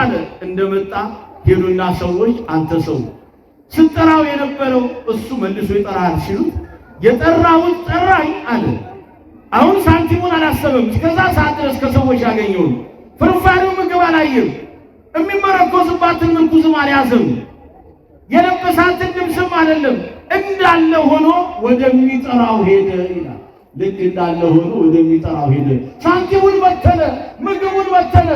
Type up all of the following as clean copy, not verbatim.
አለ። እንደመጣ ሄዱና ሰዎች አንተ ሰው ስትጠራው የነበረው እሱ መልሶ ይጠራል ሲሉት የጠራውን ጠራኝ አለ። አሁን ሳንቲሙን አላሰበም። እስከዛ ሰዓት ድረስ ከሰዎች ያገኘውን ፍርፋሪው ምግብ አላየም። የሚመረኮዝባትን ምርኩዝም አልያዘም። የለበሳትን ልብስም አይደለም። እንዳለ ሆኖ ወደሚጠራው ሄደ ይላል። ልክ እንዳለ ሆኖ ወደሚጠራው ሄደ። ሳንቲሙን በተነ፣ ምግቡን በተነ።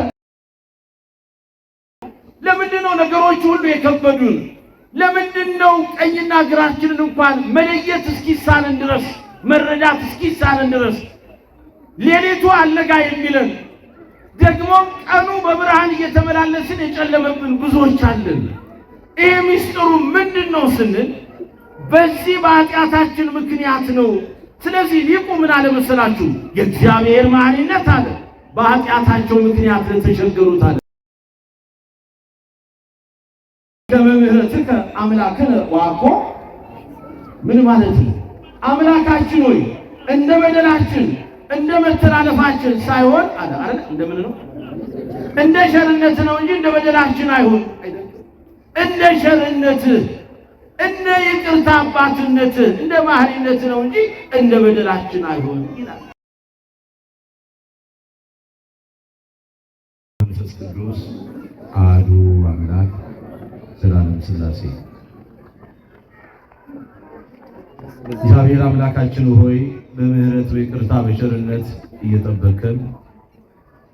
ለምንድን ነው ነገሮች ሁሉ የከበዱን? ለምንድን ነው ቀኝና ግራችንን እንኳን መለየት እስኪሳንን ድረስ መረዳት እስኪሳንን ድረስ ሌሊቱ አለጋ የሚለን ደግሞ ቀኑ በብርሃን እየተመላለስን የጨለመብን ብዙዎች አለን? ይሄ ሚስጥሩ ምንድነው ስንል በዚህ በኃጢአታችን ምክንያት ነው። ስለዚህ ሊቁ ምን አለ መሰላችሁ? የእግዚአብሔር መሐሪነት አለ በኃጢአታቸው ምክንያት ለተቸገሩት አለ ከመምህረትከ አምላክነ ዋኮ ምን ማለት ነው? አምላካችን ሆይ እንደ በደላችን እንደ መተላለፋችን ሳይሆን አለ አይደል? እንደምን ነው? እንደ ሸርነት ነው እንጂ እንደ በደላችን አይሆን አይደል? እንደ ሸርነት እንደ ይቅርታ አባትነት እንደ መሐሪነት ነው እንጂ እንደ በደላችን አይሆን ይላል። መንፈስ ቅዱስ አሐዱ አምላክ ዘላለም ሥላሴ። እግዚአብሔር አምላካችን ሆይ በምህረት በይቅርታ በቸርነት እየጠበቅከን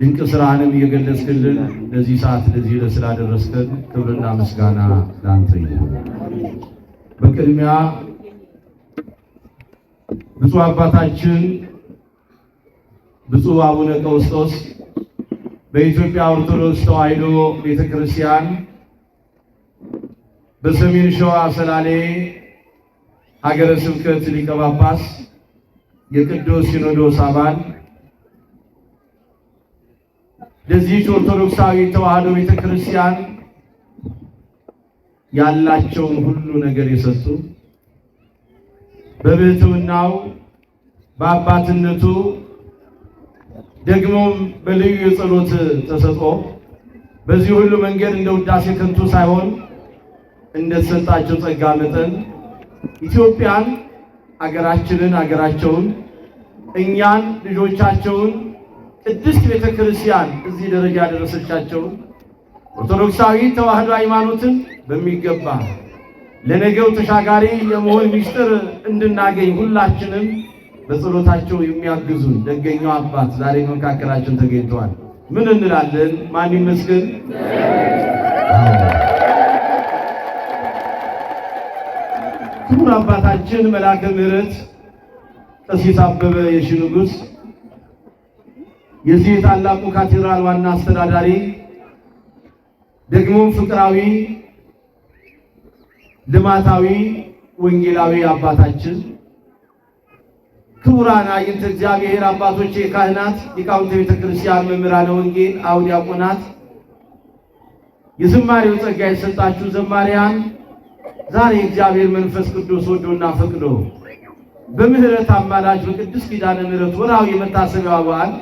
ድንቅ ስራህንም እየገለጽክልን ለዚህ ሰዓት ለዚህ ስላደረስከን ክብርና ምስጋና ለአንተ ይሁን። በቅድሚያ ብፁዕ አባታችን ብፁዕ አቡነ ቀውስጦስ በኢትዮጵያ ኦርቶዶክስ ተዋሕዶ ቤተክርስቲያን በሰሜን ሸዋ ሰላሌ ሀገረ ስብከት ሊቀ ጳጳስ የቅዱስ ሲኖዶስ አባል ለዚህ ኦርቶዶክሳዊ ተዋሕዶ ቤተክርስቲያን ያላቸውን ሁሉ ነገር የሰጡ በብሕትውናው በአባትነቱ ደግሞም በልዩ የጸሎት ተሰጥኦ በዚህ ሁሉ መንገድ እንደ ውዳሴ ከንቱ ሳይሆን እንደተሰጣቸው ጸጋ መጠን ኢትዮጵያን አገራችንን አገራቸውን እኛን ልጆቻቸውን ቅድስት ቤተክርስቲያን እዚህ ደረጃ ያደረሰቻቸውን ኦርቶዶክሳዊ ተዋሕዶ ሃይማኖትን በሚገባ ለነገው ተሻጋሪ የመሆን ምስጢር እንድናገኝ ሁላችንም በጸሎታቸው የሚያግዙን ደገኛው አባት ዛሬ መካከላችን ተገኝተዋል። ምን እንላለን? ማን ይመስገን? ክቡር አባታችን መልአከ ምሕረት ቀሲስ አበበ የሺ ንጉሥ የዚህ ታላቁ ካቴድራል ዋና አስተዳዳሪ ደግሞ ፍቅራዊ ልማታዊ ወንጌላዊ አባታችን ክቡራን አይንተ እግዚአብሔር አባቶቼ ካህናት፣ ሊቃውንተ ቤተክርስቲያን፣ መምህራነ ወንጌል፣ አበው ዲያቆናት፣ የዝማሬው ጸጋ የሰጣችሁ ዘማሪያን ዛሬ እግዚአብሔር መንፈስ ቅዱስ ወዶና ፈቅዶ በምህረት አማላጅ በቅዱስ ኪዳነ ምህረት ወርሃዊ የመታሰቢያ በዓል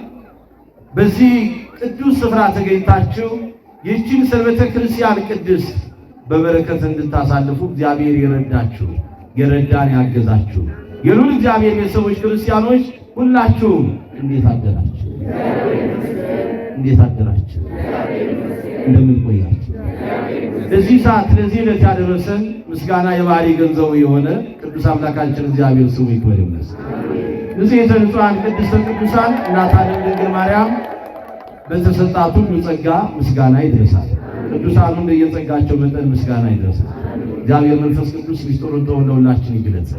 በዚህ ቅዱስ ስፍራ ተገኝታችሁ ይህችን ሰንበተ ክርስቲያን ቅዱስ በበረከት እንድታሳልፉ እግዚአብሔር ይረዳችሁ፣ የረዳን ያገዛችሁ የሉል እግዚአብሔር ቤተሰቦች ክርስቲያኖች ሁላችሁም እንዴት አደራችሁ? እንዴት አደራችሁ? እንደምን ቆያችሁ? ለዚህ ሰዓት ለዚህ ዕለት ያደረሰን ምስጋና የባህሪ ገንዘቡ የሆነ ቅዱስ አምላካችን እግዚአብሔር ስሙ ይክበር ይመስገን። ንጽሕተ ንጹሐን ቅድስተ ቅዱሳን እናታችን ድንግል ማርያም በተሰጣቱ ጸጋ ምስጋና ይድረሳል። ቅዱሳኑ እንደየጸጋቸው መጠን ምስጋና ይድረሳል። እግዚአብሔር መንፈስ ቅዱስ ምስጢሩን ለሁላችን ይግለጽ።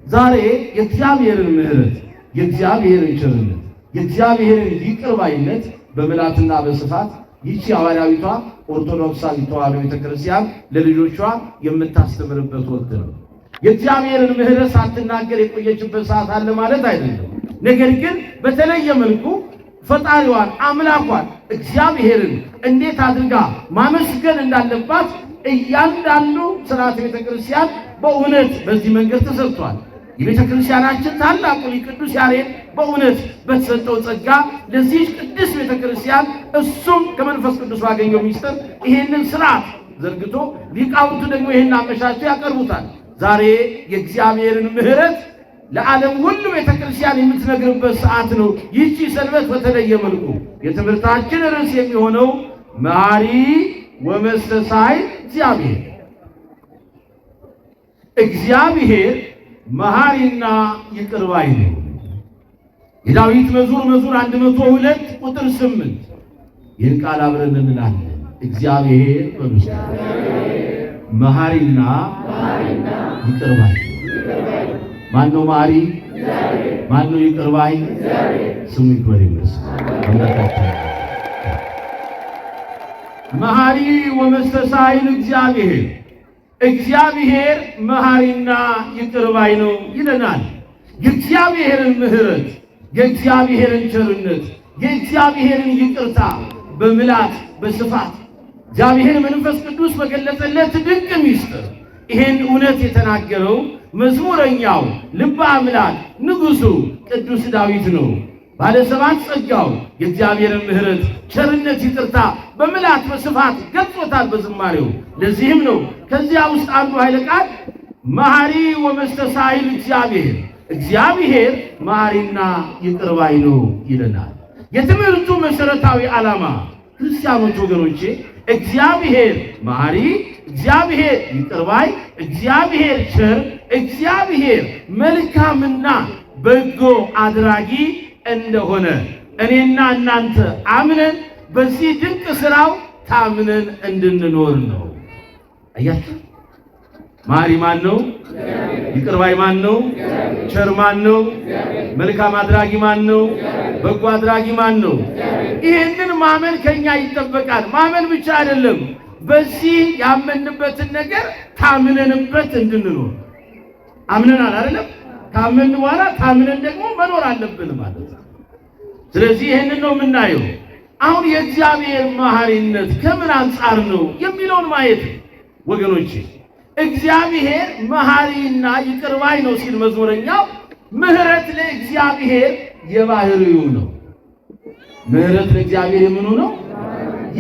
ዛሬ የእግዚአብሔርን ምሕረት፣ የእግዚአብሔርን ቸርነት፣ የእግዚአብሔርን ይቅር ባይነት በመላትና በስፋት ይቺ ሐዋርያዊቷ ኦርቶዶክሳዊ ተዋሕዶ ቤተክርስቲያን ለልጆቿ የምታስተምርበት ወቅት ነው። የእግዚአብሔርን ምሕረት ሳትናገር የቆየችበት ሰዓት አለ ማለት አይደለም። ነገር ግን በተለየ መልኩ ፈጣሪዋን አምላኳን እግዚአብሔርን እንዴት አድርጋ ማመስገን እንዳለባት እያንዳንዱ ሥርዓተ ቤተክርስቲያን በእውነት በዚህ መንገድ ተሰርቷል። የቤተክርስቲያናችን ታላቁ ሊቅ ቅዱስ ያሬድ በእውነት በተሰጠው ጸጋ ለዚህ ቅዱስ ቤተክርስቲያን እሱም ከመንፈስ ቅዱስ ባገኘው ሚስጥር ይሄንን ስርዓት ዘርግቶ ሊቃውንቱ ደግሞ ይሄን አመሻቸው ያቀርቡታል። ዛሬ የእግዚአብሔርን ምሕረት ለዓለም ሁሉ ቤተክርስቲያን የምትነግርበት ሰዓት ነው። ይህቺ ሰንበት በተለየ መልኩ የትምህርታችን ርዕስ የሚሆነው መሐሪ ወመስተሳይ እግዚአብሔር። እግዚአብሔር መሐሪና ይቅር ባይ ነው። የዳዊት መዝሙር 102 ቁጥር 8 ይህን ቃል አብረን እንላለን። እግዚአብሔር መሐሪና ይቅር ባይ። ማን ነው መሐሪ? ማን ነው ይቅር ባይ? ስሙ ይክበር ይመስገን። መሐሪ ወመስተሳይል እግዚአብሔር። እግዚአብሔር መሐሪና ይቅር ባይ ነው ይለናል። የእግዚአብሔርን ምሕረት፣ የእግዚአብሔርን ቸርነት፣ የእግዚአብሔርን ይቅርታ በምላት በስፋት እግዚአብሔር መንፈስ ቅዱስ በገለጸለት ድንቅ ሚስጥር ይሄን እውነት የተናገረው መዝሙረኛው ልበ አምላክ ንጉሡ ቅዱስ ዳዊት ነው። ባለ ሰባት ጸጋው የእግዚአብሔርን ምሕረት፣ ቸርነት፣ ይቅርታ በምላት በስፋት ገልጾታል በዝማሬው። ለዚህም ነው ከዚያ ውስጥ አንዱ ኃይለ ቃል መሐሪ ወመስተሳይል እግዚአብሔር፣ እግዚአብሔር መሐሪና ይቅር ባይ ነው ይለናል። የትምህርቱ መሰረታዊ ዓላማ ክርስቲያኖች ወገኖቼ እግዚአብሔር መሐሪ፣ እግዚአብሔር ይቅር ባይ፣ እግዚአብሔር ቸር፣ እግዚአብሔር መልካምና በጎ አድራጊ እንደሆነ እኔና እናንተ አምነን በዚህ ድንቅ ስራው ታምነን እንድንኖር ነው። አያችሁ፣ መሐሪ ማን ነው? ይቅር ባይ ማን ነው? ቸር ማን ነው? መልካም አድራጊ ማን ነው? በጎ አድራጊ ማን ነው? ይህንን ማመን ከኛ ይጠበቃል። ማመን ብቻ አይደለም፣ በዚህ ያመንበትን ነገር ታምነንበት እንድንኖር። አምነናል አይደለም? ካመን በኋላ ታምነን ደግሞ መኖር አለብን ማለት ነው። ስለዚህ ይህንን ነው የምናየው። አሁን የእግዚአብሔር መሐሪነት ከምን አንጻር ነው የሚለውን ማየት ወገኖቼ። እግዚአብሔር መሐሪና ይቅር ባይ ነው ሲል መዝሙረኛው ምሕረት ለእግዚአብሔር የባህሪው ነው። ምሕረት ለእግዚአብሔር የምኑ ነው?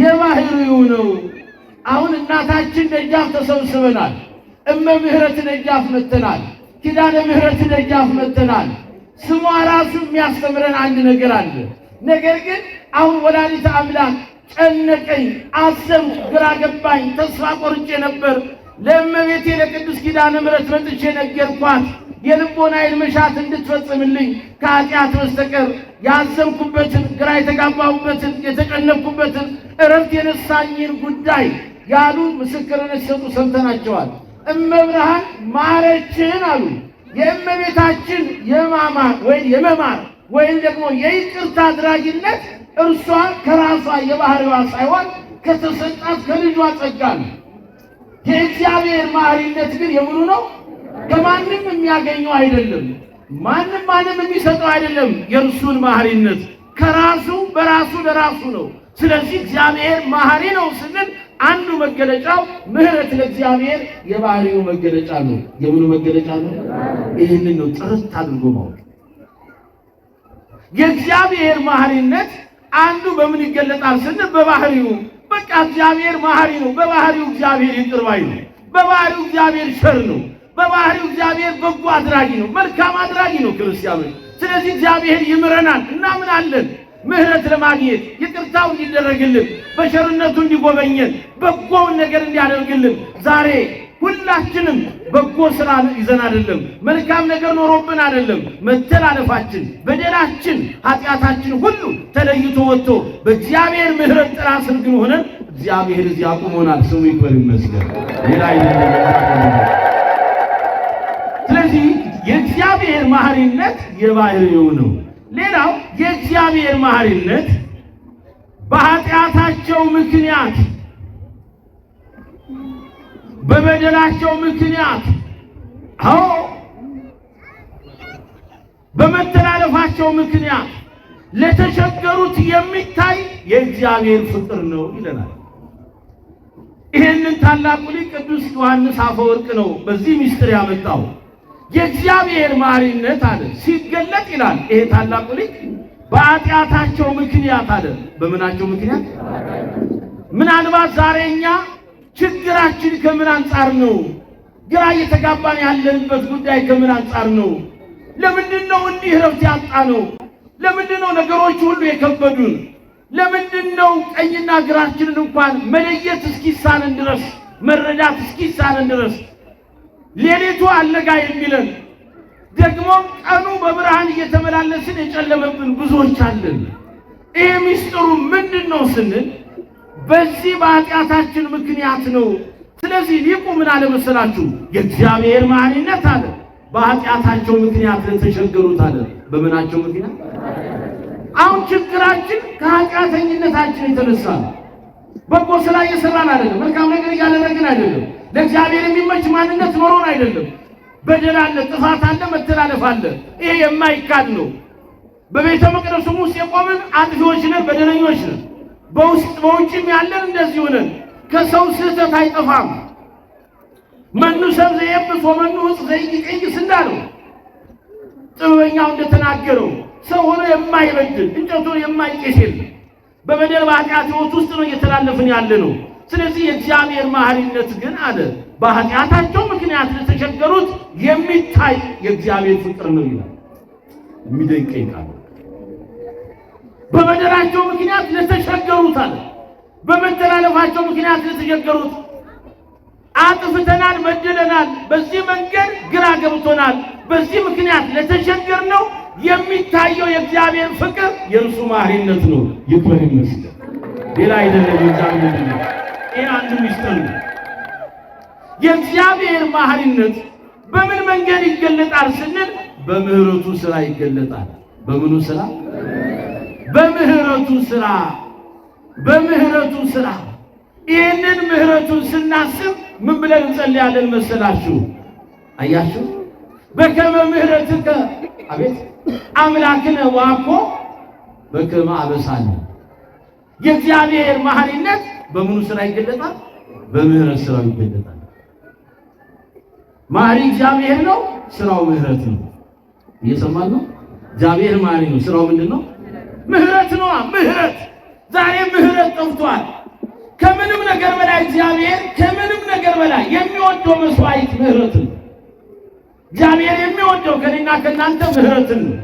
የባህሪው ነው። አሁን እናታችን ደጃፍ ተሰብስበናል። እመ ምሕረት ደጃፍ መተናል። ኪዳነ ምሕረት ደጃፍ መተናል። ስሟ ራሱ የሚያስተምረን አንድ ነገር አለ። ነገር ግን አሁን ወላዲተ አምላክ ጨነቀኝ፣ አዘንኩ፣ ግራ ገባኝ፣ ተስፋ ቆርጬ ነበር። ለእመቤቴ ለቅዱስ ኪዳነ ምሕረት መጥቼ ነገርኳት የልቦናዬን መሻት እንድትፈጽምልኝ ከኃጢአት በስተቀር ያዘንኩበትን፣ ግራ የተጋባሁበትን፣ የተጨነቅኩበትን እረፍት የነሳኝን ጉዳይ ያሉ ምስክርነት ሲሰጡ ሰምተናቸዋል። እመብርሃን ማረችን አሉ። የእመቤታችን የመማር ወይም ደግሞ የይቅርታ አድራጊነት እርሷ ከራሷ የባህሪዋ ሳይሆን ከተሰጣት ከልጇ ጸጋ ነው። የእግዚአብሔር መሐሪነት ግን የምኑ ነው? ከማንም የሚያገኘው አይደለም። ማንም የሚሰጠው አይደለም። የእርሱን መሐሪነት ከራሱ በራሱ ለራሱ ነው። ስለዚህ እግዚአብሔር መሐሪ ነው ስንል አንዱ መገለጫው ምሕረት ለእግዚአብሔር የባህሪው መገለጫ ነው። የምኑ መገለጫ ነው? ይህንን ነው ጥርት አድርጎ ማወቅ። የእግዚአብሔር መሐሪነት አንዱ በምን ይገለጣል ስንል በባህሪው። በቃ እግዚአብሔር መሐሪ ነው። በባህሪው እግዚአብሔር ይቅር ባይ ነው። በባህሪው እግዚአብሔር ቸር ነው። በባህሪው እግዚአብሔር በጎ አድራጊ ነው፣ መልካም አድራጊ ነው ክርስቲያኖች። ስለዚህ እግዚአብሔር ይምረናል፣ እናምናለን። ምሕረት ለማግኘት ይቅርታው እንዲደረግልን፣ በቸርነቱ እንዲጎበኘን፣ በጎውን ነገር እንዲያደርግልን። ዛሬ ሁላችንም በጎ ስራ ይዘን አይደለም፣ መልካም ነገር ኖሮብን አይደለም። መተላለፋችን፣ በደላችን፣ ኃጢአታችን ሁሉ ተለይቶ ወጥቶ በእግዚአብሔር ምሕረት ጥላ ስር ግን ሆነን እግዚአብሔር እዚህ አቁሞናል። ስሙ ይክበር ይመስገን። ሌላ አይደለም። ስለዚህ የእግዚአብሔር መሐሪነት የባህሪው ነው። ሌላው የእግዚአብሔር መሐሪነት በኃጢአታቸው ምክንያት በበደላቸው ምክንያት በመተላለፋቸው ምክንያት ለተቸገሩት የሚታይ የእግዚአብሔር ፍቅር ነው ይለናል። ይህንን ታላቁ ሊቅ ቅዱስ ዮሐንስ አፈወርቅ ነው በዚህ ምስጢር ያመጣው። የእግዚአብሔር መሐሪነት አለ ሲገለጥ ይላል ይሄ ታላቁ ሊቅ በኃጢአታቸው ምክንያት አለ። በምናቸው ምክንያት? ምናልባት ዛሬ እኛ ችግራችን ከምን አንጻር ነው? ግራ እየተጋባን ያለንበት ጉዳይ ከምን አንጻር ነው? ለምንድነው እንዲህ ረፍት ያጣ ነው? ለምንድነው ነገሮች ሁሉ የከበዱን? ለምንድነው ቀኝና ግራችንን እንኳን መለየት እስኪሳነን ድረስ መረዳት እስኪሳነን ድረስ ሌሊቱ አለጋ የሚለን ደግሞ ቀኑ በብርሃን እየተመላለስን የጨለመብን ብዙዎች አለን። ይሄ ሚስጥሩ ምንድነው ስንል በዚህ በኃጢአታችን ምክንያት ነው። ስለዚህ ሊቁ ምን አለ መሰላችሁ? የእግዚአብሔር መሐሪነት አለ በኃጢአታቸው ምክንያት ለተቸገሩት አለ። በምናቸው ምክንያት? አሁን ችግራችን ከኃጢአተኝነታችን የተነሳ ነው። በጎ ስራ እየሰራን አይደለም፣ መልካም ነገር እያደረግን አይደለም፣ ለእግዚአብሔር የሚመች ማንነት ኖሮን አይደለም። በደል አለ፣ ጥፋት አለ፣ መተላለፍ አለ። ይሄ የማይካድ ነው። በቤተ መቅደሱም ውስጥ የቆምን አጥፊዎች ነን፣ በደለኞች ነን። በውስጥ በውጭም ያለን እንደዚህ ሆነን ከሰው ስህተት አይጠፋም። መኑ ሰብ ዘየብስ ወመኑ ዕፅ ዘይቀይስ እንዳለው ጥበበኛው እንደተናገረው ሰው ሆኖ የማይበድል እንጨት ሆኖ የማይቄስ የለም። በበደል በኃጢአት ሕይወት ውስጥ ነው እየተላለፍን ያለ ነው። ስለዚህ የእግዚአብሔር መሐሪነት ግን አለ በኃጢአታቸው ምክንያት ለተቸገሩት የሚታይ የእግዚአብሔር ፍቅር ነው ይላል። የሚደንቀኝ ቃል በበደላቸው ምክንያት ለተቸገሩት አለ በመተላለፋቸው ምክንያት ለተቸገሩት አጥፍተናል፣ በድለናል፣ በዚህ መንገድ ግራ ገብቶናል፣ በዚህ ምክንያት ለተቸገርነው የሚታየው የእግዚአብሔር ፍቅር የእርሱ መሐሪነት ነው። ይክበር ይመስገን። ሌላ አይደለም። የእግዚአብሔር ነው። ይሄ አንዱ ሚስጥር ነው። የእግዚአብሔር መሐሪነት በምን መንገድ ይገለጣል ስንል በምህረቱ ሥራ ይገለጣል። በምኑ ሥራ? በምህረቱ ሥራ። በምህረቱ ሥራ። ይህንን ምህረቱን ስናስብ ምን ብለን እንጸልያለን መሰላችሁ? አያችሁ? በከመ ምህረትከ አቤት አምላክነ ዋኮ በከመ አበሳነ። የእግዚአብሔር መሐሪነት በምኑ ሥራ ይገለጣል? በምህረት ሥራው ይገለጣል። መሐሪ እግዚአብሔር ነው፣ ሥራው ምህረት ነው። እየሰማን ነው? እግዚአብሔር መሐሪ ነው፣ ሥራው ምንድን ነው? ምህረት ነው። ምህረት ዛሬ ምህረት ጠፍቷል። ከምንም ነገር በላይ እግዚአብሔር ከምንም ነገር በላይ የሚወደው መስዋዕት ምህረትን ነው። እግዚአብሔር የሚወደው ከእኔና ከእናንተ ምህረትን ነው።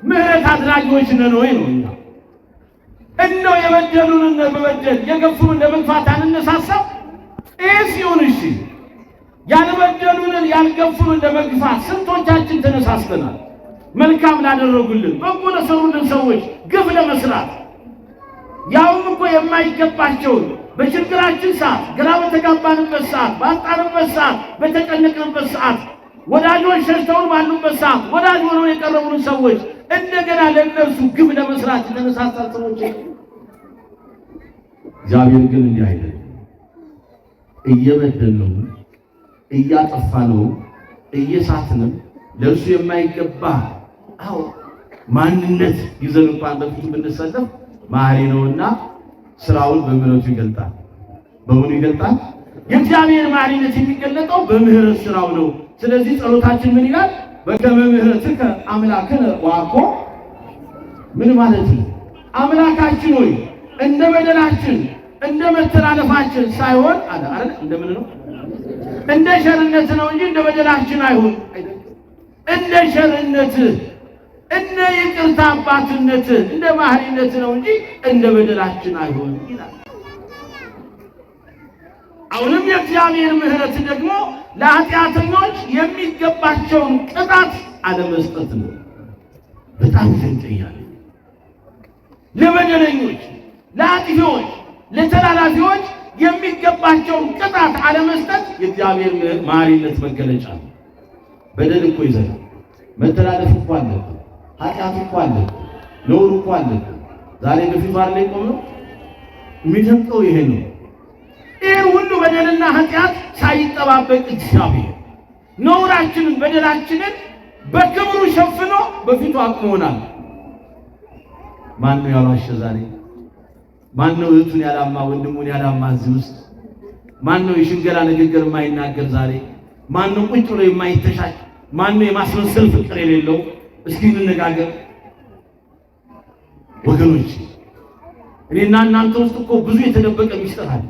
ምህረት አድራጊዎች ነን ወይ ነው? እኛ እንደው የበደሉንን በበደል የገፉንን ለመግፋት አንነሳሳም? ይህ ሲሆን እሺ፣ ያልበደሉንን ያልገፉንን ለመግፋት ስንቶቻችን ተነሳስተናል? መልካም ላደረጉልን በጎ ለሰሩልን ሰዎች ግፍ ለመስራት ያውም እኮ የማይገባቸውን በችግራችን ሰዓት፣ ግራ በተጋባንበት ሰዓት፣ ባጣንበት ሰዓት፣ በተጨነቅንበት ሰዓት፣ ወዳጆች ሸሽተውን ባሉበት ሰዓት ወዳጅ ሆነው የቀረቡልን ሰዎች እንደገና ለእነርሱ ግፍ ለመስራት የተነሳሳ ሰዎች። እግዚአብሔር ግን እንዲህ አይደለም። እየበደልነው እያጠፋነው እየሳትንም ለእርሱ የማይገባ ማንነት ይዘን እንኳን በፊቱ ብንሰለፍ መሐሪ ነውና ስራውን በምህረቱ ይገልጣል። በምኑ ይገልጣል? የእግዚአብሔር መሐሪነት የሚገለጠው በምህረት ስራው ነው። ስለዚህ ጸሎታችን ምን ይላል? በከመ ምህረትከ አምላክነ ዋኮ። ምን ማለት ነው? አምላካችን ሆይ እንደ በደላችን እንደ መተላለፋችን ሳይሆን አለ አይደል? እንደምን ነው? እንደ ቸርነት ነው እንጂ እንደ በደላችን አይሁን። እንደ ቸርነት እንደ ይቅርታ አባትነት እንደ መሐሪነት ነው እንጂ እንደ በደላችን አይሆን ይላል። አሁንም የእግዚአብሔር ምህረት ደግሞ ለኃጢአተኞች የሚገባቸውን ቅጣት አለመስጠት ነው። በጣም ይደንቀኛል። ለበደለኞች፣ ለአጥፊዎች፣ ለተላላፊዎች የሚገባቸውን ቅጣት አለመስጠት የእግዚአብሔር መሐሪነት መገለጫ ነው። በደል እኮ ይዘናል፣ መተላለፍ እኮ አለ፣ ኃጢአት እኮ አለ፣ ነውር እኮ አለ። ዛሬ በፊቱ ላይ ቆመው የሚደንቀው ይሄ ነው። ይህ ሁሉ በደልና ኃጢአት ሳይጠባበቅ እግዚአብሔር ነውራችንን በደላችንን በክብሩ ሸፍኖ በፊቱ አቅሞናል። ማን ነው ያልዋሸ ዛሬ? ማን ነው እህቱን ያላማ ወንድሙን ያላማ እዚህ ውስጥ? ማን ነው የሽንገላ ንግግር የማይናገር ዛሬ? ማን ነው ቁጭ ብሎ የማይተሻሽ? ማነው የማስመሰል ፍቅር የሌለው? እስኪ እንነጋገር ወገኖች። እኔና እናንተ ውስጥ እኮ ብዙ የተደበቀ ሚስጥር አለ።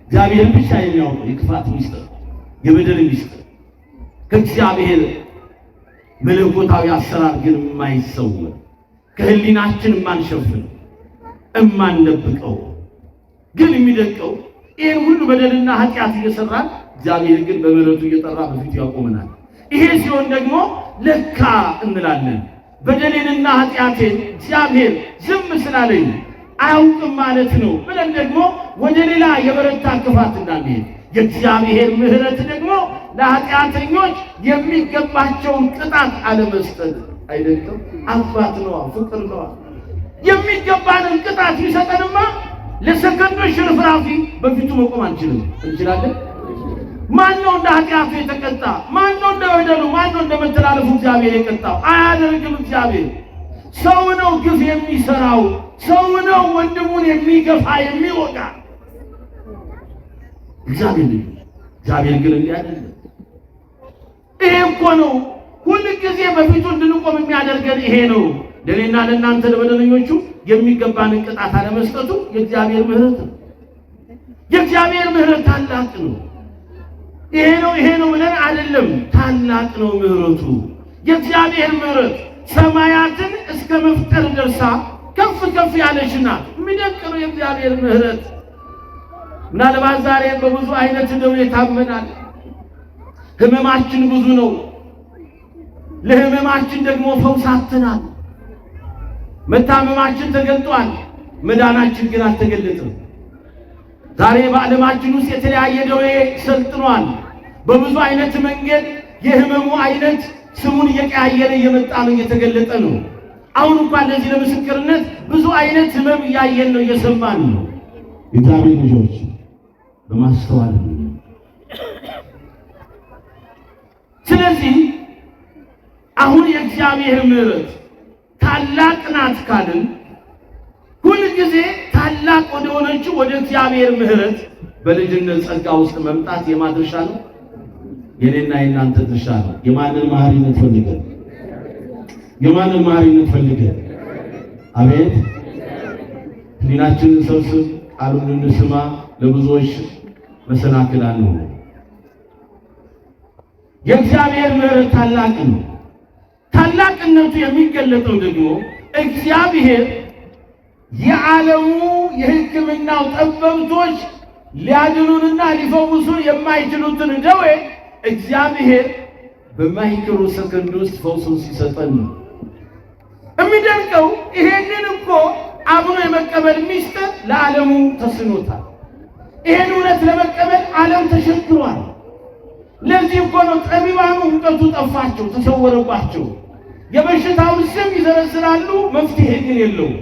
እግዚአብሔር ብቻ የሚያውቀው የክፋት ሚስጥር፣ የበደል ሚስጥር ከእግዚአብሔር መለኮታዊ አሰራር ግን የማይሰወር ከህሊናችን የማንሸፍን የማንደብቀው ግን የሚደንቀው ይህን ሁሉ በደልና ኃጢአት እየሰራን እግዚአብሔር ግን በምሕረቱ እየጠራ በፊቱ ያቆመናል። ይሄ ሲሆን ደግሞ ለካ እንላለን በደሌንና ኃጢአቴን እግዚአብሔር ዝም ስላለኝ አያውቅም ማለት ነው ብለን ደግሞ ወደ ሌላ የበረታ ክፋት እንዳንሄድ የእግዚአብሔር ምሕረት ደግሞ ለኃጢአተኞች የሚገባቸውን ቅጣት አለመስጠት አይደለም። አባት ነው፣ ፍቅር ነው። የሚገባንን ቅጣት ይሰጠንማ ለሰከንዶች ሽርፍራፊ በፊቱ መቆም አንችልም። እንችላለን? ማን ነው እንደ ኃጢአቱ የተቀጣ? ማን ነው እንደ በደሉ? ማን ነው እንደ መተላለፉ እግዚአብሔር የቀጣው? አያደርግም። እግዚአብሔር ሰው ነው ግፍ የሚሰራው፣ ሰው ነው ወንድሙን የሚገፋ የሚወጋ። እግዚአብሔር ግን እንዲህ አይደለም። ይሄ እኮ ነው ሁሉ ጊዜ በፊቱ እንድንቆም የሚያደርገን ይሄ ነው። ለኔና ለእናንተ ለበደለኞቹ የሚገባንን ቅጣት አለመስጠቱ የእግዚአብሔር ምሕረት ነው። የእግዚአብሔር ምሕረት ታላቅ ነው። ይሄ ነው ብለን አይደለም፣ ታላቅ ነው ምሕረቱ። የእግዚአብሔር ምሕረት ሰማያትን እስከ መፍጠር ደርሳ ከፍ ከፍ ያለች ናት። የሚደንቅ ነው የእግዚአብሔር ምሕረት። ምናልባት ዛሬ በብዙ አይነት ደዌ ታመናል። ህመማችን ብዙ ነው። ለህመማችን ደግሞ ፈውስ አጥተናል። መታመማችን ተገልጧል፣ መዳናችን ግን አልተገለጠም። ዛሬ በዓለማችን ውስጥ የተለያየ ደዌ ሰልጥኗል። በብዙ አይነት መንገድ የህመሙ አይነት ስሙን እየቀያየረ እየመጣ ነው፣ እየተገለጠ ነው። አሁን እንኳን ለዚህ ለምስክርነት ብዙ አይነት ህመም እያየን ነው፣ እየሰማን ነው። የእግዚአብሔር ልጆች በማስተዋል ስለዚህ አሁን የእግዚአብሔር ምሕረት ታላቅ ናት ካልን ሁል ጊዜ ታላቅ ወደ ሆነችው ወደ እግዚአብሔር ምሕረት በልጅነት ጸጋ ውስጥ መምጣት የማድረሻ ነው። የኔና የናንተ ድርሻ ነው። የማንን መሐሪነት ፈልገን? የማንን መሐሪነት ፈልገን? አቤት ህሊናችንን ሰብስብ፣ ቃሉን እንስማ። ለብዙዎች መሰናክል ነው። የእግዚአብሔር ምሕረት ታላቅ ነው። ታላቅነቱ የሚገለጠው ደግሞ እግዚአብሔር የዓለሙ የሕክምናው ጠበብቶች ሊያድኑንና ሊፈውሱን የማይችሉትን ደዌ እግዚአብሔር በማይክሮ ሰከንድ ውስጥ ፈውሱን ሲሰጠን ነው። የሚደንቀው ይሄንን እኮ አምኖ የመቀበል ሚስጥር ለዓለሙ ተስኖታል። ይሄን እውነት ለመቀበል ዓለም ተሸግሯል። ለዚህ እኮ ነው ጠቢባኑ እውቀቱ ጠፋቸው፣ ተሰወረባቸው። የበሽታውን ስም ይዘረዝራሉ፣ መፍትሄ ግን የለውም።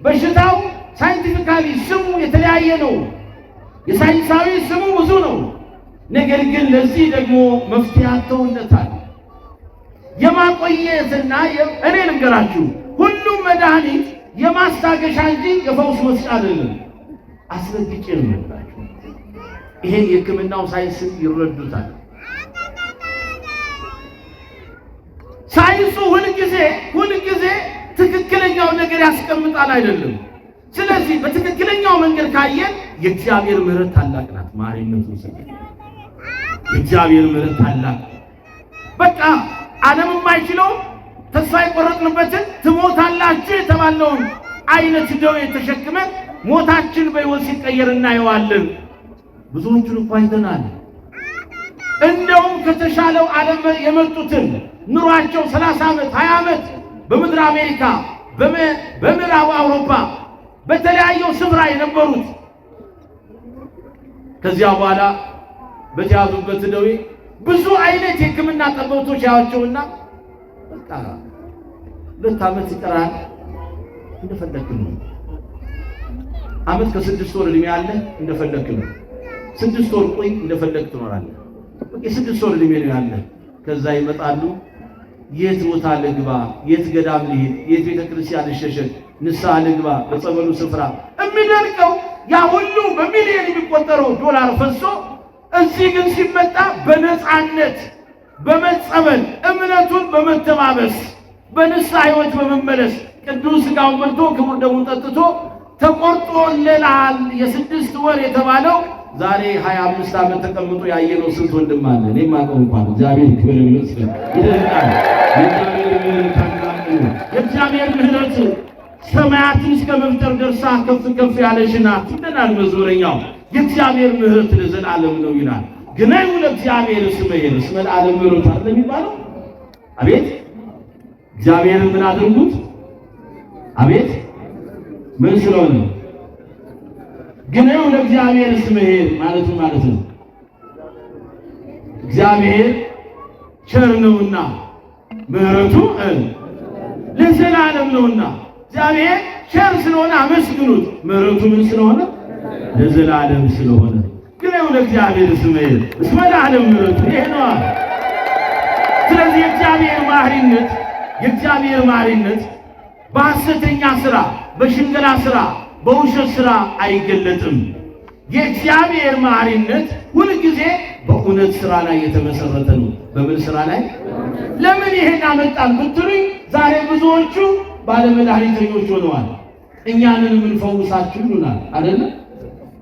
በሽታው ሳይንቲፊካሊ ስሙ የተለያየ ነው። የሳይንሳዊ ስሙ ብዙ ነው። ነገር ግን ለዚህ ደግሞ መፍትሄ አጥተውለታል። የማቆየትና እኔ ልንገራችሁ፣ ሁሉም መድኃኒት የማስታገሻ እንጂ የፈውስ መስጫ አይደለም። አስረግጬ ነው የምነግራችሁ። ይሄን የሕክምናው ሳይንስ ይረዱታል። ሳይንሱ ሁልጊዜ ትክክለኛው ነገር ያስቀምጣል አይደለም። ስለዚህ በትክክለኛው መንገድ ካየን የእግዚአብሔር ምሕረት ታላቅ ናት። ማሪነቱ የእግዚአብሔር ምሕረት ታላቅ በቃ ዓለም የማይችለው ተስፋ የቆረጥንበትን ትሞታላችሁ የተባለውን አይነት ደዌ ተሸክመን ሞታችን በሕይወት ሲቀየር እናየዋለን። ብዙዎቹን እኮ አይተናል። እንደውም ከተሻለው ዓለም የመጡትን ኑሯቸው 30 ዓመት 20 ዓመት በምድር አሜሪካ በምዕራብ አውሮፓ በተለያየው ስፍራ የነበሩት ከዚያ በኋላ በተያዙበት ደዌ ብዙ አይነት የሕክምና ጠበብቶች ያዋቸውና በቃ 2 ዓመት ይቀራል እንደፈለክ ነው። ዓመት ከ6 ወር ዕድሜ ያለ እንደፈለክ ነው። 6 ወር ቆይ እንደፈለክ ትኖራለህ። በቃ 6 ወር ዕድሜ ነው ያለ። ከዛ ይመጣሉ። የት ቦታ ልግባ? የት ገዳም ልሂድ? የት ቤተክርስቲያን ልሸሸግ? ንስሐ ልግባ? በጸበሉ ስፍራ የሚደርቀው ያ ሁሉ በሚሊዮን የሚቆጠረው ዶላር ፈሶ እዚህ ግን ሲመጣ በመጸበል እምነቱን በመተባበስ በንስሐ ሕይወት በመመለስ ቅዱስ ሥጋውን በልቶ ክቡር ደሙን ጠጥቶ ተቆርጦልናል የ6 ወር የተባለው ዛሬ 25 ዓመት ተቀምጦ ያየነው ስንት ወንድም አለ። እኔም አውቀው እንኳን እግዚአብሔር ክብር ይመስገን ይደርቃል። የእግዚአብሔር ምሕረት ሰማያትን እስከ መፍጠር ደርሳ ከፍ ከፍ ያለች ናት ይለናል መዝሙረኛው። የእግዚአብሔር ምሕረት ለዘላለም ነው ይላል። ግነዩ ለእግዚአብሔር እስመ ይሄን እስመ ለዓለም ምሕረቱ አይደል የሚባለው? አቤት እግዚአብሔርን ምን አድርጉት? አቤት ምን ስለሆነ ግነዩ ለእግዚአብሔር እስመ ይሄን ማለት ነው። እግዚአብሔር ቸር ነውና ምሕረቱ ለዘላለም ነውና እግዚአብሔር ቸር ስለሆነ አመስግኑት። ምሕረቱ ምን ስለሆነ? ለዘላለም ስለሆነ ግነዩ ለእግዚአብሔር እስመ ይሄን እስመ ለዓለም ምሕረቱ ይሄ ነው። ስለዚህ የእግዚአብሔር ማሪነት በሐሰተኛ ሥራ፣ በሽንገላ ሥራ፣ በውሸት ሥራ አይገለጥም። የእግዚአብሔር ማሪነት ሁልጊዜ በእውነት ሥራ ላይ የተመሰረተ ነው። በምን ሥራ ላይ? ለምን ይሄን አመጣን ብትሉኝ ዛሬ ብዙዎቹ ባለመድኃኒተኞች ሆነዋል። እኛንን የምንፈውሳችሁ ይሉናል አይደለ?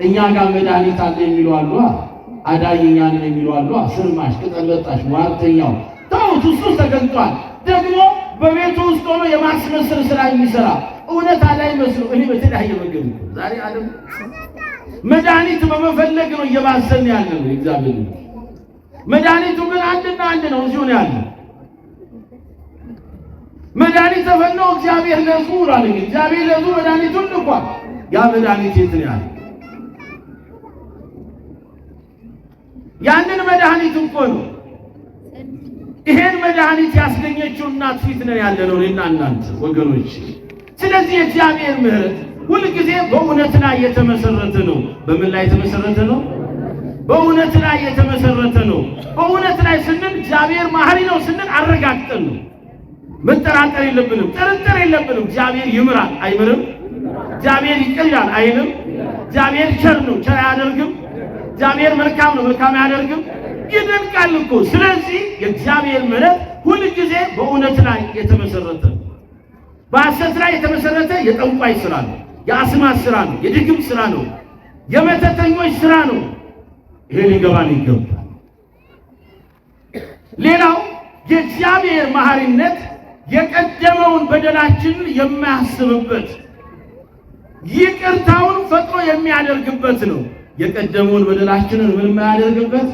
እኛ ጋር መድኃኒት አለ የሚሉ አሉ። አዳኝ እኛንን የሚሉ አሉ። ስርማሽ፣ ቅጠል በጣሽ፣ ሟርተኛው ተውት፣ እሱ ተገልጧል። ደግሞ በቤቱ ውስጥ ሆኖ የማስመሰል ስራ የሚሰራ እውነት ላይ መስሎ እኔ በተለያየ መንገድ ዛሬ ዓለም መድኃኒት በመፈለግ ነው እየባሰን ያለ ነው። እግዚአብሔር መድኃኒቱ ግን አንድና አንድ ነው። እዚሁ ነው ያለው። መድኃኒት ተፈነው እግዚአብሔር ለሕዝቡ አለ። እግዚአብሔር ለሕዝቡ መድኃኒቱን ልኳል። ያ መድኃኒት የት ነው ያለው? ያንን መድኃኒት እኮ ነው ይሄን መድኃኒት ያስገኘችው እናት ፊት ነው ያለነው እኔና እናንተ ወገኖች። ስለዚህ የእግዚአብሔር ምሕረት ሁልጊዜ በእውነት ላይ የተመሰረተ ነው። በምን ላይ የተመሰረተ ነው? በእውነት ላይ የተመሰረተ ነው። በእውነት ላይ ስንል እግዚአብሔር መሐሪ ነው ስንል አረጋግጠን ነው። መጠራጠር የለብንም፣ ጥርጥር የለብንም። እግዚአብሔር ይምራል አይምርም? እግዚአብሔር ይቅር ይላል አይልም? እግዚአብሔር ቸር ነው ቸር አያደርግም? እግዚአብሔር መልካም ነው መልካም አያደርግም? ይደንቃል እኮ። ስለዚህ የእግዚአብሔር ምሕረት ሁልጊዜ በእውነት ላይ የተመሰረተ ነው። በሐሰት ላይ የተመሰረተ የጠንቋይ ስራ ነው፣ የአስማት ስራ ነው፣ የድግም ስራ ነው፣ የመተተኞች ስራ ነው። ይሄ ሊገባን ይገባል። ሌላው የእግዚአብሔር መሐሪነት የቀደመውን በደላችንን የማያስብበት ይቅርታውን ፈጥኖ የሚያደርግበት ነው። የቀደመውን በደላችንን ምን የማያደርግበት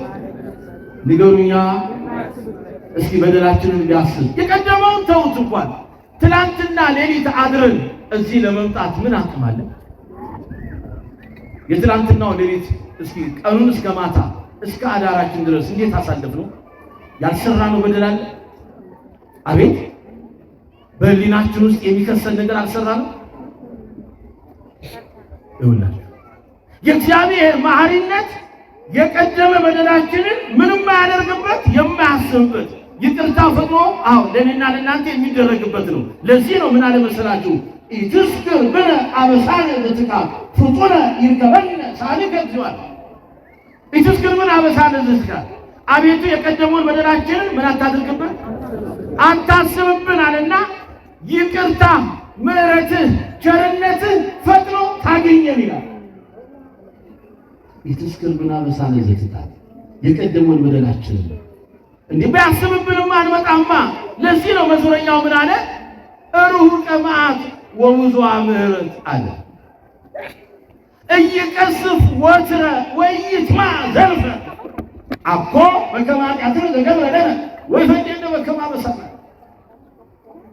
ንገሩኛ እስኪ። በደላችንን ቢያስብ የቀደመውን ተውት እንኳን ትላንትና ሌሊት አድረን እዚህ ለመምጣት ምን አቅም አለ? የትላንትናው ሌሊት እስኪ ቀኑን እስከ ማታ እስከ አዳራችን ድረስ እንዴት አሳለፍነው? ያልሰራነው በደል አለ? አቤት በህሊናችን ውስጥ የሚከሰን ነገር አልሰራነው? ይውላል የእግዚአብሔር መሐሪነት የቀደመ በደላችንን ምንም የማያደርግበት የማያስብበት ይቅርታ ፈጥኖ ለእኔና ለእናንተ የሚደረግበት ነው። ለዚህ ነው ምን አለ መሰላችሁ? ኢትስክር ብነ አበሳነ ለትካ ፍጡነ ይርከበነ ሳሊከ ይዋል። ኢትስክር ብነ አበሳነ ለትካ አቤቱ የቀደመውን በደላችንን ምን አታድርግብን አታስብብን አለና ይቅርታ ምሕረትህ ቸርነትህ ፈጥኖ ታገኘን ይላል። ኢትስክር ብነ አበሳነ ለትካ የቀደመውን በደላችንን እንዲህ ቢያስብብንማ አንመጣማ። ለዚህ ነው መዝሙረኛው ምን አለ? ሩኅቀ መዓት ወብዙኃ ምሕረት አለ። ኢይቀስፍ ወትረ ወኢይትማዕ ዘልፈ አኮ በከመ ኃጢአትነ ዘገብረ ለነ ወይፈድየነ በከመ አበሳነ።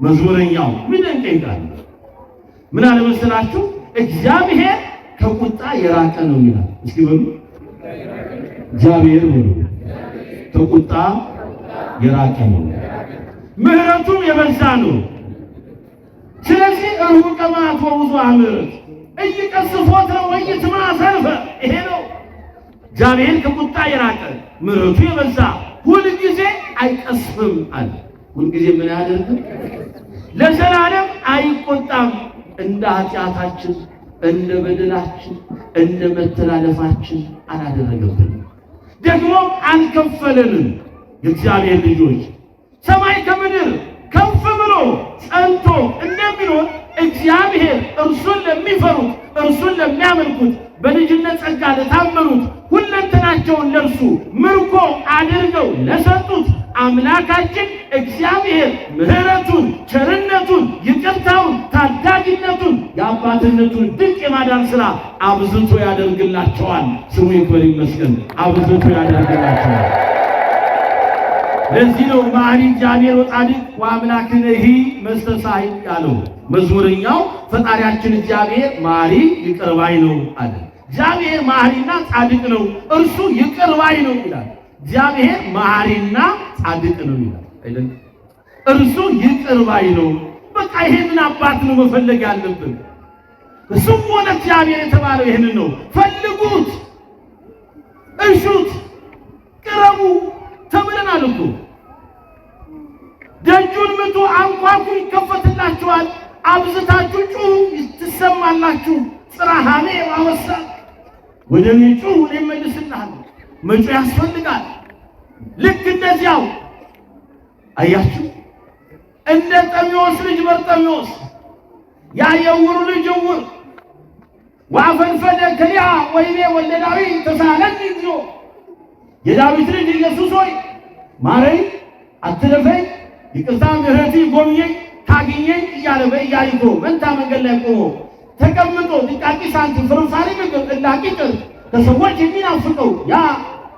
መዝሙረኛው ምን ይጠይቃል? ምን አለ መሰላችሁ? እግዚአብሔር ከቁጣ የራቀ ነው ይላል። እስኪ በሉ እግዚአብሔር በሉ ከቁጣ የራቀ ነው፣ ምሕረቱም የበዛ ነው። ስለዚህ ሩኅቀ መዓት ወብዙኃ ምሕረት ኢይቀስፍ ወትረ ወኢይትማዕ ዘልፈ ይሄ ነው እግዚአብሔር ከቁጣ የራቀ ምሕረቱ የበዛ ሁልጊዜ አይቀስፍም አለ። ሁልጊዜ ምን ያደርግም? ለዘላለም አይቆጣም። እንደ ኃጢአታችን እንደ በደላችን እንደ መተላለፋችን አላደረገብንም፣ ደግሞ አልከፈለንም። የእግዚአብሔር ልጆች ሰማይ ከምድር ከፍ ብሎ ጸንቶ እንደሚኖር እግዚአብሔር እርሱን ለሚፈሩት እርሱን ለሚያመልኩት በልጅነት ጸጋ ለታመኑት ሁለንተናቸውን ለእርሱ ምርኮ አድርገው ለሰጡት አምላካችን እግዚአብሔር ምሕረቱን፣ ቸርነቱን፣ ይቅርታውን፣ ታዳጊነቱን፣ የአባትነቱን ድንቅ የማዳን ሥራ አብዝቶ ያደርግላቸዋል። ስሙ ይክበር ይመስገን። አብዝቶ ያደርግላቸዋል። ለዚህ ነው መሐሪ እግዚአብሔር ወጻድቅ ወአምላክነሂ መስተሳሂል ያለው መዝሙረኛው። ፈጣሪያችን እግዚአብሔር መሐሪ ይቅር ባይ ነው አለ። እግዚአብሔር መሐሪና ጻድቅ ነው፣ እርሱ ይቅር ባይ ነው ይላል። እግዚአብሔር መሐሪና ጻድቅ ነው ይላል አይደል? እርሱ ይቅር ባይ ነው። በቃ ይሄንን አባት ነው መፈለግ ያለብን። እሱም ሆነ እግዚአብሔር የተባለው ይሄንን ነው። ፈልጉት፣ እሹት፣ ቅረቡ ተብለናል እኮ። ደጁን ምቱ፣ አንኳኩ፣ ይከፈትላችኋል። አብዝታችሁ ጩኹ፣ ትሰማላችሁ። ጽራሃኔ አወሳ፣ ወደ እኔ ጩኹ፣ እኔ እመልስልሃለሁ። መጮህ ያስፈልጋል። ልክ እንደዚያው አያችሁ፣ እንደ ጠሚዎስ ልጅ በርጠሚዎስ ያ የዕውሩ ልጅ ዕውር ወአፈንፈደ ከሊያ ወይኔ ወልደ ዳዊት ተሳለኒ እግዚኦ፣ የዳዊት ልጅ ኢየሱስ ሆይ ማረኝ፣ አትለፈኝ፣ ይቅርታ ምሕረትህ ጎብኘኝ፣ ታግኘኝ እያለ በኢያሪኮ መንታ መንገድ ላይ ቆሞ ተቀምጦ ጥቃቂ ሳንቲም ፍርፋሪ ምግብ እንዳቂጥ ከሰዎች የሚናፍቀው ያ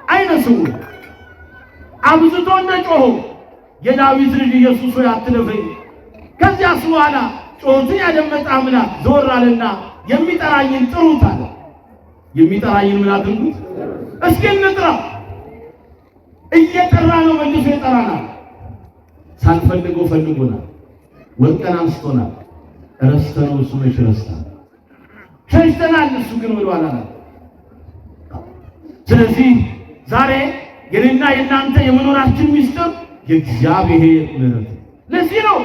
አይነ ስውር አብዝቶ እንደጮኸው የዳዊት ልጅ ኢየሱስ ሆይ አትለፈኝ። ከዚያስ በኋላ ጮቱን ያደመጠ አምላክ ዞር አለና የሚጠራኝን ጥሩት አለ። የሚጠራኝን ምን አድርጉት? እስኪ እንጥራው። እየጠራ ነው፣ መልሶ ይጠራናል። ሳንፈልገው ፈልጎናል፣ ወርቀን አንስቶናል። ረስተነው እሱ መች ረስታል? ሸሽተናል፣ እሱ ግን ወደኋላ አላለም። ስለዚህ ዛሬ የኔና የእናንተ የመኖራችን ሚስጥር የእግዚአብሔር ምሕረት። ለዚህ ነው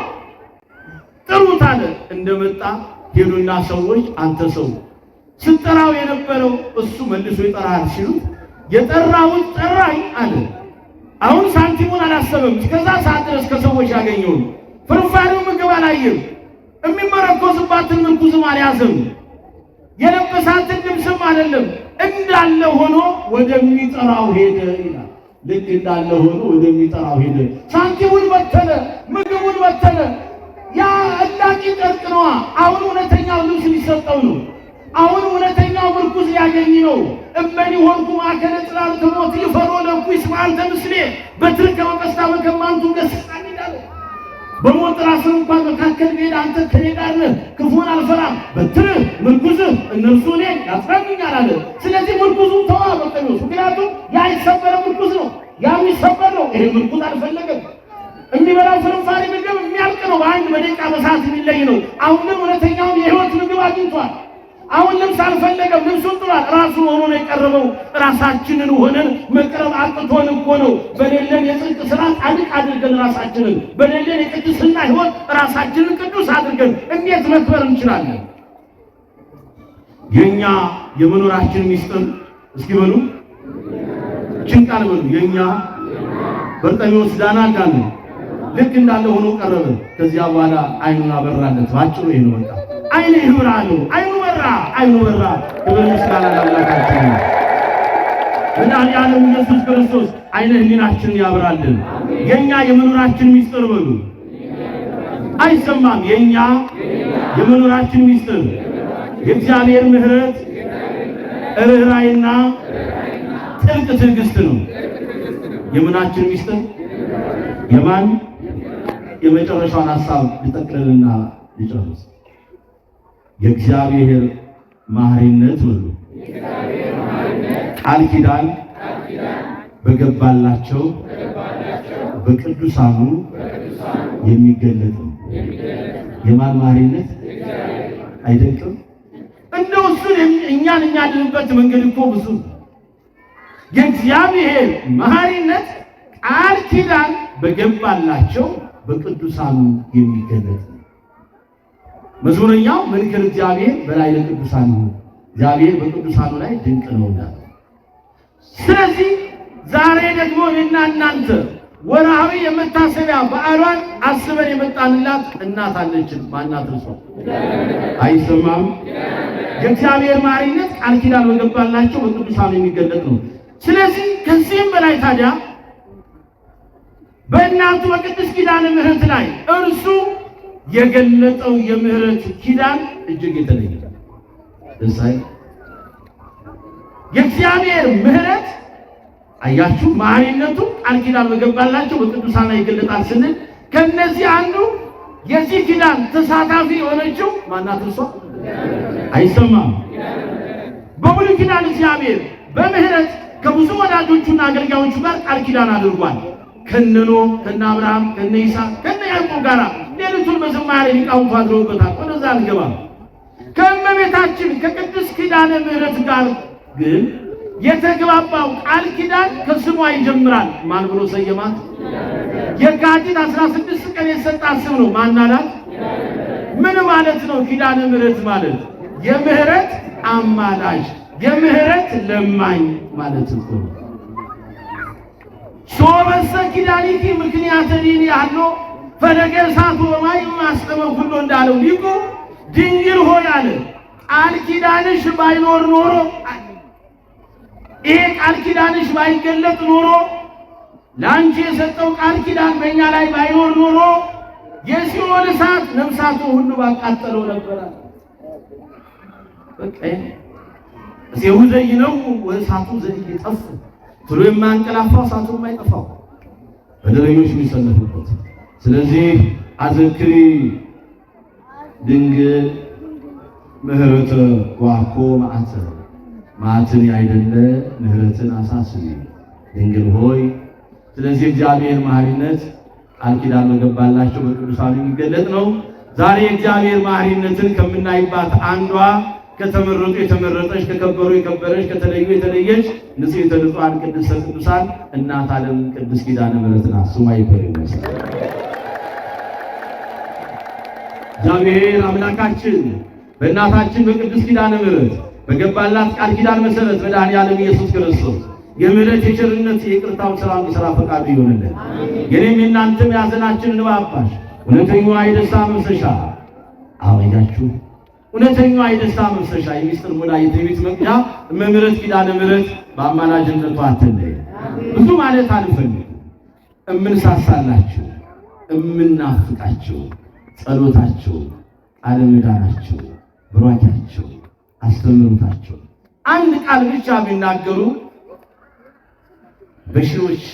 ጥሩት አለ። እንደመጣ ሄዱና ሰዎች አንተ ሰው ስትጠራው የነበረው እሱ መልሶ ይጠራል ሲሉት የጠራሁት ጠራኝ አለ። አሁን ሳንቲሙን አላሰበም። እስከዛ ሰዓት ድረስ ከሰዎች ያገኘውን ፍርፋሪው ምግብ አላየም። የሚመረኮዝባትን ምርኩዝም አልያዘም። የለበሳትን ልብስም አይደለም። እንዳለ ሆኖ ወደሚጠራው ሄደ ይላል። ልክ እንዳለ ሆኖ ወደሚጠራው ሄደ። ሳንቲሙን በተነ፣ ምግቡን በተነ። ያ እላቂ ጨርቅ ነዋ። አሁን እውነተኛው ልብስ ሊሰጠው ነው። አሁን እውነተኛው ምርኩዝ ሊያገኝ ነው። እመኒ ሆንኩ ማእከለ ጽላልተ ሞት ይፈሮ ለኩ ይስማዕንተ ምስሌ በትርከ ወቀስታ በከማንቱ ገሥጻኒ ይላል። በሞት ራስ እንኳን መካከል ብሄድ አንተ ከኔ ጋር ነህ፣ ክፉን አልፈራም። በትርህ ምርኩዝህ እነርሱ እኔን ያጽናኑኛል አለ። ስለዚህ ምርኩዙ ተዋ በርጤሜዎስ። ምክንያቱም ያ የተሰበረ ምርኩዝ ነው፣ ያ የሚሰበር ነው። ይሄ ምርኩዝ አልፈለገም። የሚበላው ፍርፋሪ ምግብ የሚያልቅ ነው፣ በአንድ በደቂቃ በሰዓት የሚለይ ነው። አሁን ግን እውነተኛውን የሕይወት ምግብ አግኝቷል። አሁን ልብስ አልፈለገም፣ ልብሱን ጥሏል። ራሱ ሆኖ ነው የቀረበው። ራሳችንን ሆነን መቅረብ አቅቶን እኮ ነው። በሌለን የጽድቅ ሥራ ጻድቅ አድርገን ራሳችንን፣ በሌለን የቅድስና ሕይወት ራሳችንን ቅዱስ አድርገን እንዴት መክበር እንችላለን? የኛ የመኖራችን ሚስጥር እስኪ በሉ ጭንቃል በሉ። የኛ በርጤሜዎስ ዳና እንዳለ ልክ እንዳለ ሆኖ ቀረበ። ከዚያ በኋላ አይኑን አበራለት። ባጭሩ ይሄ ነው በቃ። አይኔ ይብራ ነው። አይኑ በራ፣ አይኑ በራ። ክብር ምስጋና ለአምላካችን መድኃኒዓለም ኢየሱስ ክርስቶስ አይነ ህሊናችንን ያብራልን። የኛ የመኖራችን ሚስጥር በሉ አይሰማም። የኛ የመኖራችን ሚስጥር የእግዚአብሔር ምሕረት፣ ርኅራኄና ጥልቅ ትዕግስት ነው። የምናችን ሚስጥር የማን? የመጨረሻውን ሐሳብ ሊጠቅልልና ሊጨርስ የእግዚአብሔር መሐሪነት ሁሉ ቃል ኪዳን በገባላቸው በቅዱሳኑ የሚገለጥ ነው። የማን መሐሪነት አይደንቅም? እንደው እሱን እኛን የሚያድንበት መንገድ እኮ ብዙ። የእግዚአብሔር መሐሪነት ቃል ኪዳን በገባላቸው በቅዱሳኑ የሚገለጥ ነው። መዝሙረኛው መንክር እግዚአብሔር በላይ ለቅዱሳኑ እግዚአብሔር በቅዱሳኑ ላይ ድንቅ ነው እንዳለ። ስለዚህ ዛሬ ደግሞ እኔና እናንተ ወርሃዊ የመታሰቢያ በዓሏን አስበን የመጣንላት እናት አለችን። ማናት እሷ? አይሰማም? የእግዚአብሔር ማሪነት ቃል ኪዳን በገባላቸው በቅዱሳን የሚገለጥ ነው። ስለዚህ ከዚህም በላይ ታዲያ በእናቱ በቅድስት ኪዳነ ምሕረት ላይ እርሱ የገለጠው የምህረት ኪዳን እጅግ የተለየ እሳይ የእግዚአብሔር ምህረት አያችሁ ማሪነቱ ቃል ኪዳን በገባላቸው በቅዱሳን ላይ ይገለጣል ስንል ከነዚህ አንዱ የዚህ ኪዳን ተሳታፊ የሆነችው ማናት እርሷ? አይሰማም? በብሉይ ኪዳን እግዚአብሔር በምህረት ከብዙ ወዳጆቹና አገልጋዮቹ ጋር ቃል ኪዳን አድርጓል። ከነኖ ከነ አብርሃም ከነ ይስሐቅ ከነ ያዕቆብ ጋር ሌሊቱን በዝማሬ ሊቃውንቱ አድረውበታል። ወደዛ አንገባም። ከእመቤታችን ከቅድስት ኪዳነ ምሕረት ጋር ግን የተግባባው ቃል ኪዳን ከስሟ ይጀምራል። ማን ብሎ ሰየማት? የካቲት 16 ቀን የተሰጣት ስም ነው። ማን አላት? ምን ማለት ነው? ኪዳነ ምሕረት ማለት የምህረት አማላጅ የምህረት ለማኝ ማለት ነው። ሶበሰ ኪዳኒኪ ምክንያት ዲን ያለው ፈለገ እሳት ወማይ ማስተመው ሁሉ እንዳለው ሊቁ ድንግል ሆይ አለ ቃል ኪዳንሽ ባይኖር ኖሮ ይሄ ቃል ኪዳንሽ ባይገለጥ ኖሮ ላንቺ የሰጠው ቃል ኪዳን በእኛ ላይ ባይኖር ኖሮ የሲኦል እሳት ነፍሳቱ ሁሉ ባቃጠለው ነበር። በቃ እዚሁ ዘይነው ወእሳቱ ዘይጠፍ ትሎ የማንቀላፋው እሳቱ የማይጠፋው በደረኞች የሚሰለፉበት። ስለዚህ አዘክሪ ድንግል ምህረተ ዋኮ መዓት መዓትን ያይደለ ምህረትን አሳስቢ ድንግል ሆይ። ስለዚህ እግዚአብሔር መሐሪነት ቃል ኪዳን በገባላቸው በቅዱሳን የሚገለጥ ነው። ዛሬ እግዚአብሔር መሐሪነትን ከምናይባት አንዷ ከተመረጡ የተመረጠች ከከበሩ የከበረች ከተለዩ የተለየች ንጽሕተ ንጹሐን ቅድስተ ቅዱሳን እናት ዓለም ቅድስት ኪዳነ ምሕረት ናት። ስሟ ይክበር ይመስገን። እግዚአብሔር አምላካችን በእናታችን በቅድስት ኪዳነ ምሕረት በገባላት ቃል ኪዳን መሰረት መድኃኔዓለም ኢየሱስ ክርስቶስ የምህረት የቸርነት የይቅርታው ሰላም በሥራ ፈቃዱ ይሆንልን። የኔም የእናንተም የሐዘናችን እንባ አባሽ እውነተኛዋ የደስታ መፍሰሻ አወያችሁ እውነተኛዋ የደስታ መፍሰሻ የሚስጥር ሙዳይ የቤት መቅጃ እመምሕረት ኪዳነ ምሕረት በአማላጅነቷ አትለይ። ብዙ ማለት አልፈልግም። እምንሳሳላችሁ እምናፍቃችሁ ጸሎታችሁ ቃለ ምዕዳናችሁ ብሯኪያችሁ አስተምሮታችሁ አንድ ቃል ብቻ ቢናገሩ በሺዎች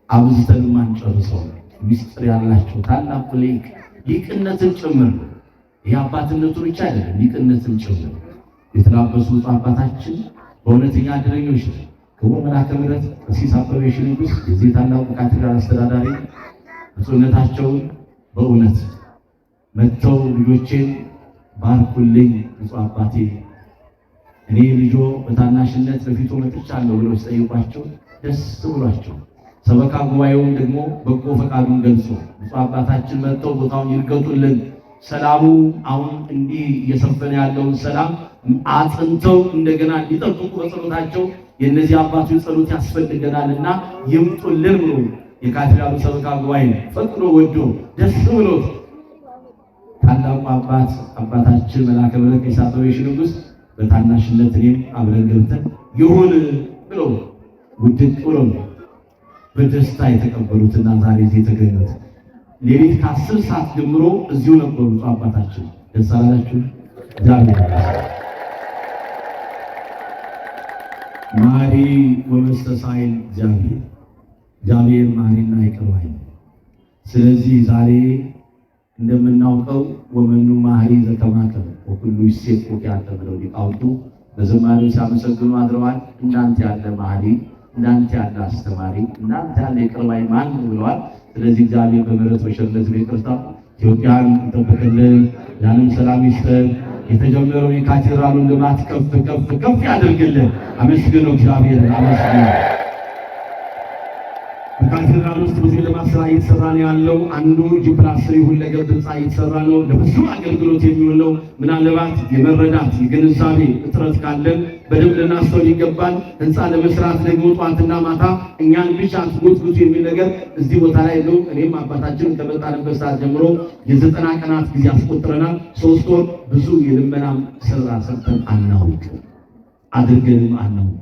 አብዝተን ማንጨርሰው ሚስጥር ያላቸው ታላቅ ሊቅነትን ጭምር የአባትነቱ ብቻ አይደለም ሊቅነትን ጭምር የተላበሱ አባታችን በእውነተኛ እድለኞች ነው። ክቡር መልአከ ምሕረት ቀሲስ አበበ ንጉሥ የዚህ ታላቁ ካቴድራል አስተዳዳሪ ብፁዕነታቸውን በእውነት መጥተው ልጆቼን ባርኩልኝ ብፁዕ አባቴ እኔ ልጆ በታናሽነት በፊቱ መጥቻለሁ ብለው ሲጠይቋቸው ደስ ብሏቸው ሰበካ ጉባኤውን ደግሞ በጎ ፈቃዱን ገልጾ ብፁዕ አባታችን መጥተው ቦታውን ይርገጡልን፣ ሰላሙ አሁን እንዲህ እየሰፈነ ያለውን ሰላም አጽንተው እንደገና እንዲጠብቁ በጸሎታቸው የእነዚህ አባቶች ጸሎት ያስፈልገናልና ይምጡልን ብሎ የካቴድራሉ ሰበካ ጉባኤ ፈቅዶ ወዶ ደስ ብሎት ታላቁ አባታችን መልአከ ምሕረት ቀሲስ አበበ ንጉሥ በታናሽነት እኔም አብረን ገብተን ይሁን ብለው ውድቅ ብለው በደስታ የተቀበሉትና ዛሬ እዚህ የተገኙት ሌሊት ከ10 ሰዓት ጀምሮ እዚሁ ነበሩ። አባታችን ደስ አላችሁ? እግዚአብሔር ማሪ ወመስተሳይል እግዚአብሔር ማሪና ይቅር ባይ። ስለዚህ ዛሬ እንደምናውቀው ወመኑ ማሪ ዘከማከ ወኩሉ ይሴት ያለ ብለው ሊቃውንቱ በዝማሬው ሲያመሰግኑ አድረዋል። እንዳንተ ያለ ማሪ እንዳንተ ያለ አስተማሪ እንዳንተ ያለ ይቅር ባይ ማን ብለዋል። ስለዚህ እግዚአብሔር በምሕረት በቸርነቱ በይቅርታው ኢትዮጵያን ይጠብቅልን፣ ያንም ሰላም ይስጠን፣ የተጀመረው የካቴድራሉን ልማት ከፍ ያድርግልን። አመስግኑ እግዚአብሔር አመስግኑ። በካቴድራል ውስጥ ብዙ የልማት ስራ እየተሰራ ነው ያለው። አንዱ ጂ+3 ሁለገብ ህንፃ እየተሰራ ነው። ለብዙ አገልግሎት የሚውል ነው። ምናልባት የመረዳት የግንዛቤ እጥረት ካለን በደንብ ልናስተውል ይገባል። ህንፃ ለመስራት ደግሞ ጧትና ማታ እኛን ብቻ አትጎትጉቱ የሚል ነገር እዚህ ቦታ ላይ ነው። እኔም አባታችን ከመጣንበት ሰዓት ጀምሮ የ90 ቀናት ጊዜ አስቆጥረናል። 3 ወር ብዙ የልመና ስራ ሰርተን አናውቅም፣ አድርገንም አናውቅም።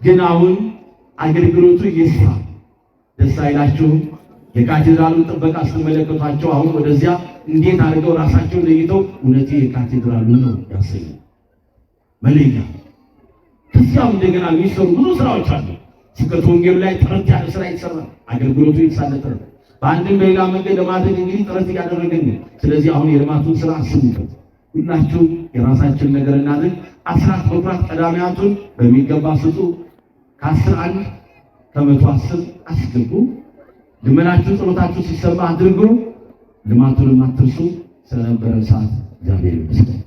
ግን አሁን አገልግሎቱ ይስፋ። ደስ አይላችሁም? የካቴድራሉን ጥበቃ ስትመለከቷቸው አሁን ወደዚያ እንዴት አድርገው ራሳቸውን ለይተው እውነቴ የካቴድራሉ ነው ያሰኙ መለያ። ከዚያም እንደገና የሚሰሩ ብዙ ስራዎች አሉ። ስብከተ ወንጌሉ ላይ ጥረት ያለ ስራ ይሰራል። አገልግሎቱ የተሳለጠ ነው። በአንድም በሌላ መንገድ ለማድረግ እንግዲህ ጥረት እያደረግን ነው። ስለዚህ አሁን የልማቱን ስራ አስቡበት። ሁላችሁ የራሳችን ነገር እናድርግ። አስራት በኩራት ቀዳሚያቱን በሚገባ ስጡ። ከ11 ከ110 አስገቡ። ልመናችሁ ጸሎታችሁ ሲሰማ አድርጉ። ልማቱንም አትርሱ። ስለነበረ ሰዓት እግዚአብሔር ይመስገን።